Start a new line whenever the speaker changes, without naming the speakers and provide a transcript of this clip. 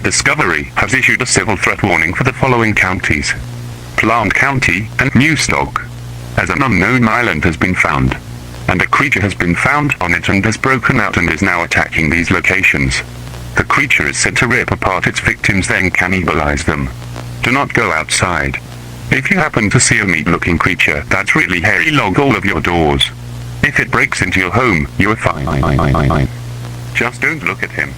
Discovery has issued a civil threat warning for the following counties: Plant County and Newstock, as an unknown island has been found, and a creature has been found on it and has broken out and is now attacking these locations. The creature is said to rip apart its victims, then cannibalize them. Do not go outside. If you happen to see a meat-looking creature that's really hairy, log all of your doors. If it breaks into your home, you are fine. Just don't look at him.